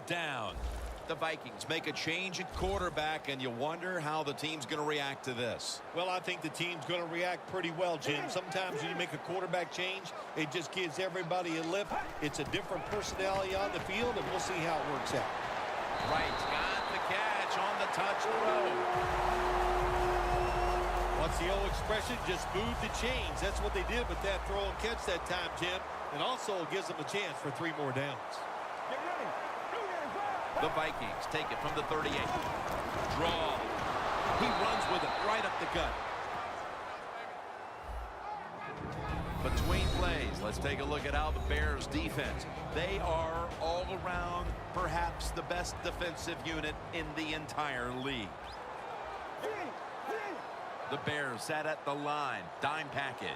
down. The Vikings make a change at quarterback, and you wonder how the team's going to react to this. Well, I think the team's going to react pretty well, Jim. Sometimes when you make a quarterback change, it just gives everybody a lift. It's a different personality on the field, and we'll see how it works out. Right, got the catch on the touch throw. What's the old expression? Just move the chains. That's what they did with that throw and catch that time, Jim. And also gives them a chance for 3 more downs. The Vikings take it from the 38. Draw. He runs with it right up the gut. Between plays, let's take a look at how the Bears defense. They are all around perhaps the best defensive unit in the entire league. The Bears sat at the line. Dime package.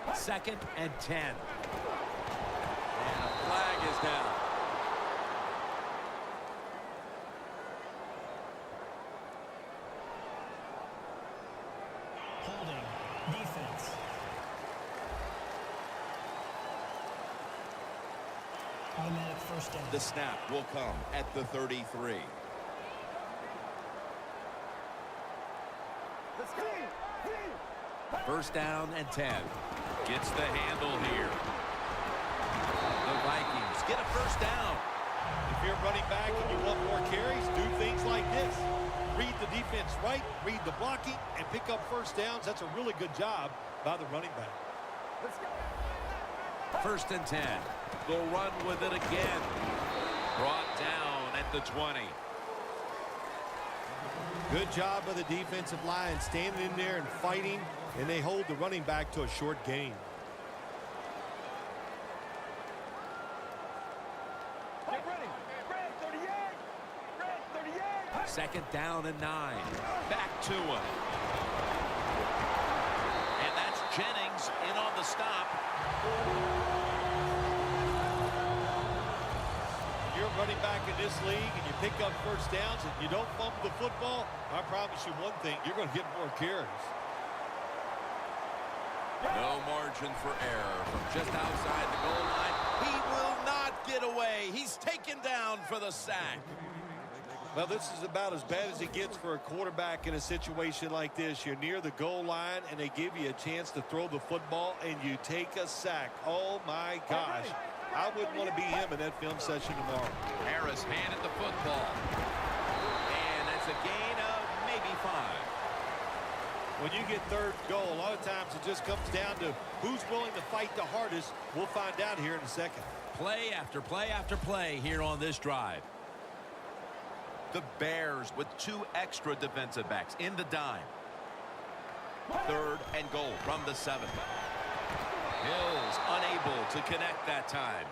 2nd and 10. And a flag is down. Holding. Defense. Automatic first down. The snap will come at the 33. First down and 10. Gets the handle here. The Vikings get a first down. If you're running back and you want more carries, do things like this. Read the defense right, read the blocking, and pick up first downs. That's a really good job by the running back. Let's go. 1st and 10. They'll run with it again. Brought down at the 20. Good job by the defensive line, standing in there and fighting, and they hold the running back to a short gain. Get ready. Red 38. Red 38. 2nd down and 9. Back to him. And that's Jennings in on the stop. You're running back in this league and you pick up first downs and you don't fumble the football, I promise you one thing, you're going to get more carries. No margin for error from just outside the goal line. He will not get away. He's taken down for the sack. Well, this is about as bad as it gets for a quarterback in a situation like this. You're near the goal line and they give you a chance to throw the football and you take a sack. Oh my gosh. I wouldn't want to be him in that film session tomorrow. Harris handed the football. And that's a gain of maybe 5. When you get 3rd goal, a lot of times it just comes down to who's willing to fight the hardest. We'll find out here in a second. Play after play after play here on this drive. The Bears with 2 extra defensive backs in the dime. 3rd and goal from the 7. Hills unable to connect that time.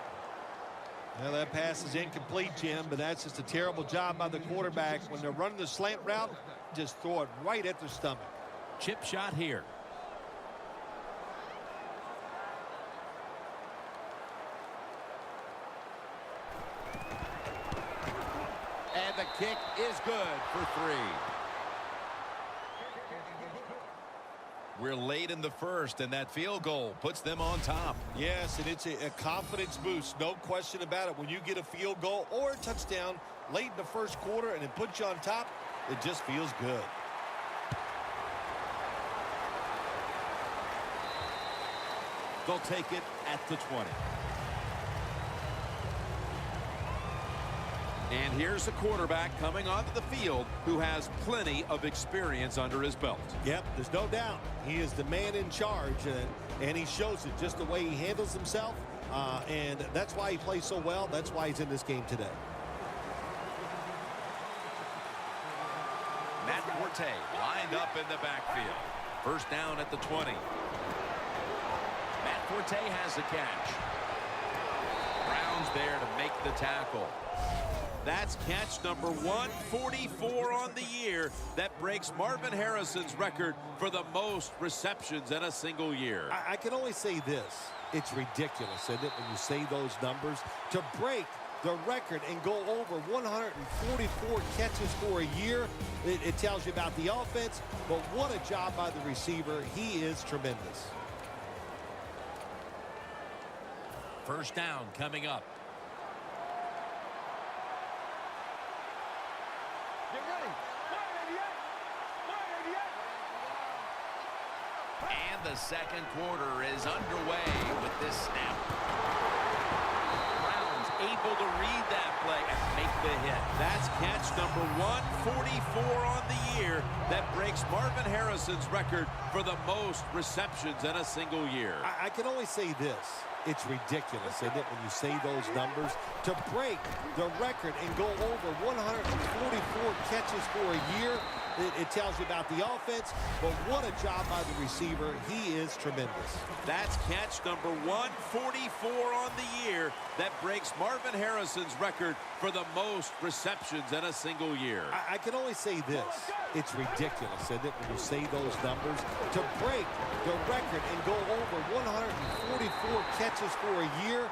Well, that pass is incomplete, Jim, but that's just a terrible job by the quarterback. When they're running the slant route, just throw it right at their stomach. Chip shot here. And the kick is good for 3. We're late in the first, and that field goal puts them on top. Yes, and it's a confidence boost, no question about it. When you get a field goal or a touchdown late in the first quarter and it puts you on top, it just feels good. They'll take it at the 20. And here's a quarterback coming onto the field who has plenty of experience under his belt. Yep, there's no doubt. He is the man in charge, and he shows it just the way he handles himself, and that's why he plays so well. That's why he's in this game today. Matt Forte lined up in the backfield. First down at the 20. Matt Forte has the catch. Brown's there to make the tackle. That's catch number 144 on the year. That breaks Marvin Harrison's record for the most receptions in a single year. I can only say this. It's ridiculous, isn't it, when you say those numbers? To break the record and go over 144 catches for a year, it tells you about the offense, but what a job by the receiver. He is tremendous. First down coming up. second quarter is underway with this snap. Brown's able to read that play and make the hit. That's catch number 144 on the year. That breaks Marvin Harrison's record for the most receptions in a single year. I can only say this. It's ridiculous, isn't it, when you say those numbers? To break the record and go over 144 catches for a year, it tells you about the offense, but what a job by the receiver. He is tremendous. That's catch number 144 on the year. That breaks Marvin Harrison's record for the most receptions in a single year. I can only say this. It's ridiculous, isn't it, when you say those numbers? To break the record and go over 144 catches for a year,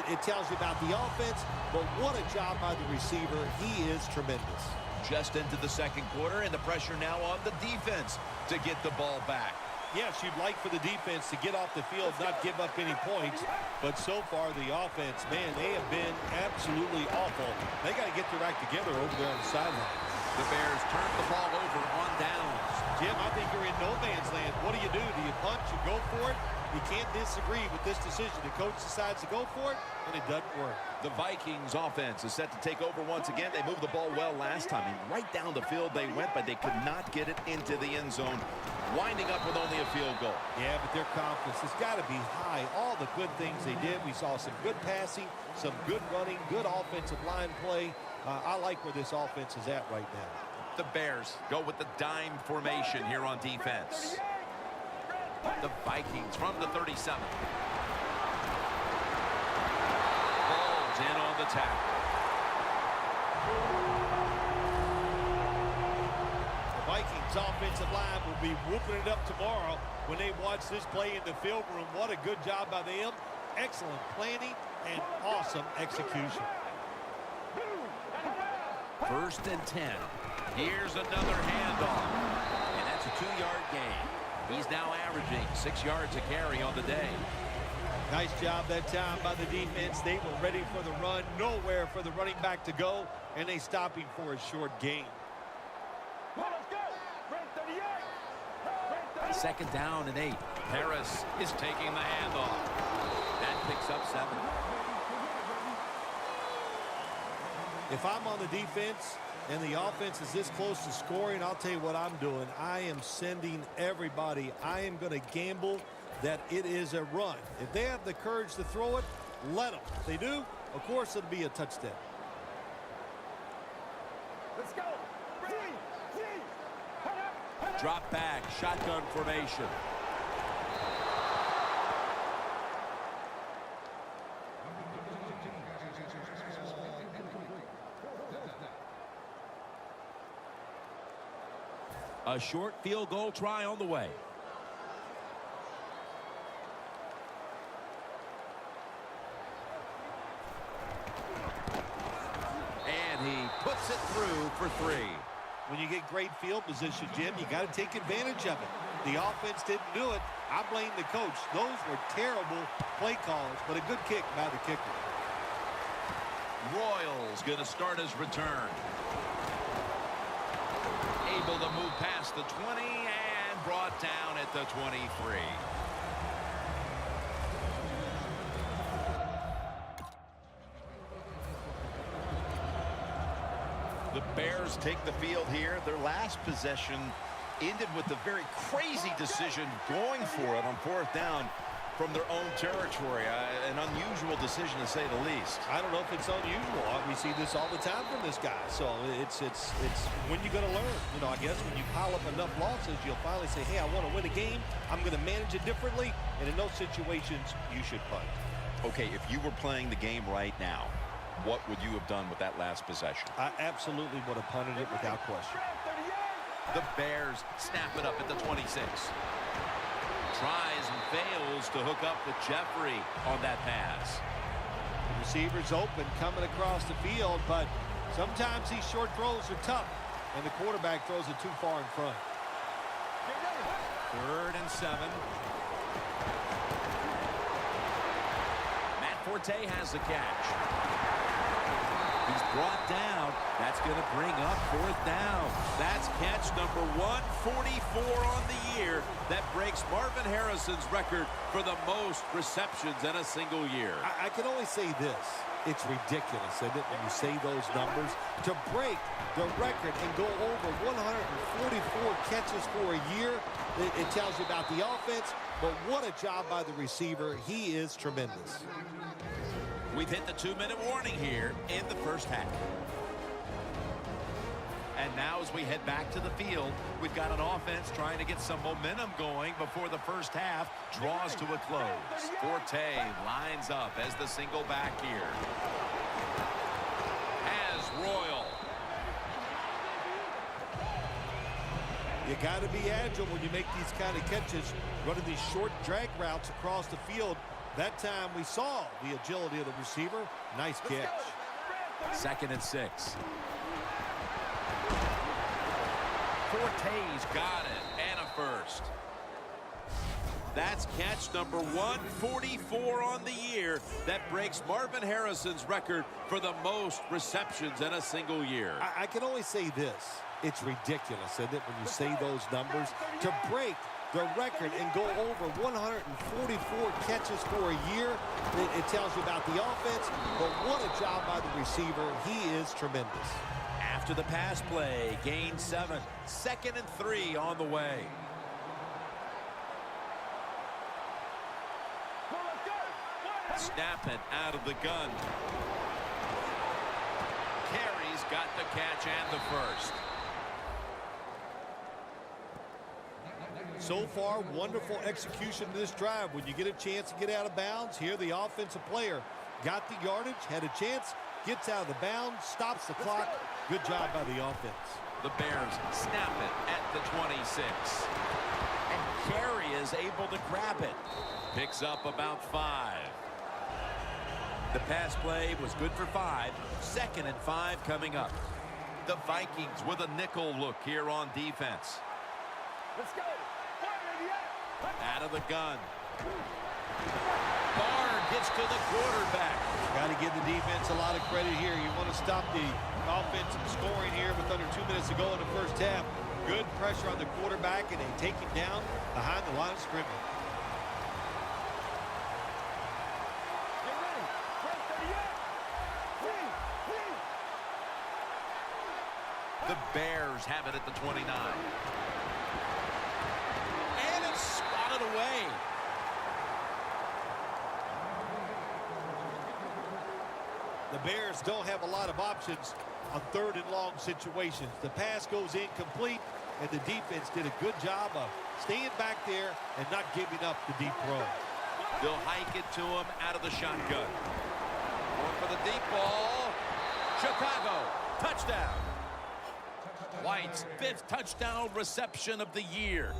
it tells you about the offense, but what a job by the receiver. He is tremendous. Just into the second quarter, and the pressure now on the defense to get the ball back. Yes, you'd like for the defense to get off the field, not give up any points, but so far the offense, man, they have been absolutely awful. They got to get their act together over there on the sideline. The Bears turn the ball over on downs. Jim, I think you're in no man's land. What do? Do you punch and go for it? You can't disagree with this decision. The coach decides to go for it, and it doesn't work. The Vikings offense is set to take over once again. They moved the ball well last time, and right down the field they went, but they could not get it into the end zone, winding up with only a field goal. Yeah, but their confidence has got to be high. All the good things they did. We saw some good passing, some good running, good offensive line play. I like where this offense is at right now. The Bears go with the dime formation here on defense. The Vikings from the 37. Ball's in on the tackle. The Vikings offensive line will be whooping it up tomorrow when they watch this play in the film room. What a good job by them. Excellent planning and awesome execution. First and 10. Here's another handoff. And that's a 2-yard gain. He's now averaging 6 yards a carry on the day. Nice job that time by the defense. They were ready for the run. Nowhere for the running back to go. And they stop him for a short gain. Second down and 8. Harris is taking the handoff. That picks up 7. If I'm on the defense and the offense is this close to scoring, I'll tell you what I'm doing. I am sending everybody. I am going to gamble that it is a run. If they have the courage to throw it, let them. If they do, of course it'll be a touchdown. Let's go. Drop back, shotgun formation. A short field goal try on the way. And he puts it through for 3. When you get great field position, Jim, you got to take advantage of it. The offense didn't do it. I blame the coach. Those were terrible play calls, but a good kick by the kicker. Royals going to start his return. Able to move past the 20 and brought down at the 23. The Bears take the field here. Their last possession ended with a very crazy decision going for it on 4th down from their own territory. An unusual decision, to say the least. I don't know if it's unusual. We see this all the time from this guy. So it's when you're going to learn. You know, I guess when you pile up enough losses, you'll finally say, hey, I want to win a game. I'm going to manage it differently. And in those situations, you should punt. Okay, if you were playing the game right now, what would you have done with that last possession? I absolutely would have punted it without question. The Bears snap it up at the 26. Tries and fails to hook up with Jeffrey on that pass. The receiver's open coming across the field, but sometimes these short throws are tough, and the quarterback throws it too far in front. 3rd and 7. Matt Forte has the catch. He's brought down. That's going to bring up fourth down. That's catch number 144 on the year. That breaks Marvin Harrison's record for the most receptions in a single year. I can only say this. It's ridiculous, isn't it, when you say those numbers? To break the record and go over 144 catches for a year, it tells you about the offense, but what a job by the receiver. He is tremendous. We've hit the 2-minute warning here in the first half. And now as we head back to the field, we've got an offense trying to get some momentum going before the first half draws to a close. Forte lines up as the single back here. Has Royal. You got to be agile when you make these kind of catches, running these short drag routes across the field. That time we saw the agility of the receiver. Nice catch. 2nd and 6. Forte's got it, and a first. That's catch number 144 on the year. That breaks Marvin Harrison's record for the most receptions in a single year. I can only say this. It's ridiculous, isn't it, when you say those numbers? To break the record and go over 144 catches for a year, it tells you about the offense, but what a job by the receiver. He is tremendous. After the pass play, gain 7. 2nd and 3 on the way. Snapping out of the gun. Carey's got the catch and the first. So far, wonderful execution of this drive. When you get a chance to get out of bounds, here the offensive player got the yardage, had a chance, gets out of the bounds, stops the clock. Good job by the offense. The Bears snap it at the 26. And Carey is able to grab it. Picks up about 5. The pass play was good for 5. 2nd and 5 coming up. The Vikings with a nickel look here on defense. Let's go. Out of the gun. Barr gets to the quarterback. Got to give the defense a lot of credit here. You want to stop the offense from scoring here with under 2 minutes to go in the first half. Good pressure on the quarterback, and they take him down behind the line of scrimmage. Get ready. Red 38. The Bears have it at the 29. And it's swatted away. The Bears don't have a lot of options on 3rd and long situations. The pass goes incomplete, and the defense did a good job of staying back there and not giving up the deep throw. They'll hike it to him out of the shotgun. Going for the deep ball. Chicago, touchdown. White's 5th touchdown reception of the year.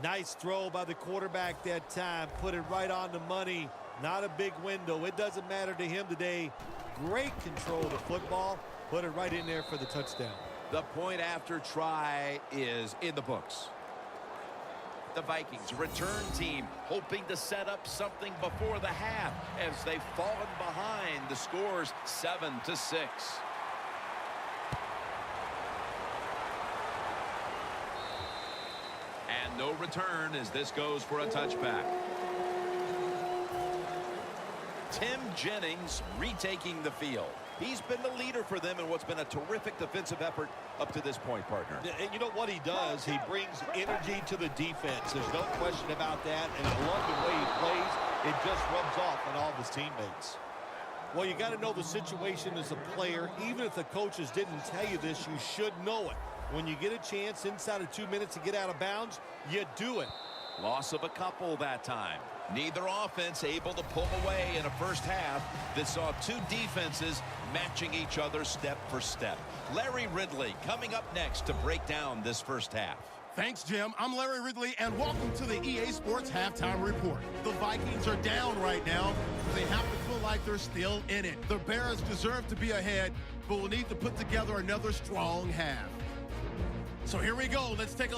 Nice throw by the quarterback that time. Put it right on the money. Not a big window. It doesn't matter to him today. Great control of the football. Put it right in there for the touchdown. The point after try is in the books. The Vikings return team hoping to set up something before the half as they've fallen behind. The score's 7-6. And no return as this goes for a touchback. Tim Jennings retaking the field. He's been the leader for them in what's been a terrific defensive effort up to this point, partner. And you know what he does? He brings energy to the defense. There's no question about that. And I love the way he plays. It just rubs off on all of his teammates. Well, you got to know the situation as a player. Even if the coaches didn't tell you this, you should know it. When you get a chance inside of 2 minutes to get out of bounds, you do it. Loss of a couple that time. Neither offense able to pull away in a first half that saw two defenses matching each other step for step. Larry Ridley coming up next to break down this first half. Thanks, Jim. I'm Larry Ridley, and welcome to the EA Sports Halftime Report. The Vikings are down right now. They have to feel like they're still in it. The Bears deserve to be ahead, but will need to put together another strong half. So here we go. Let's take a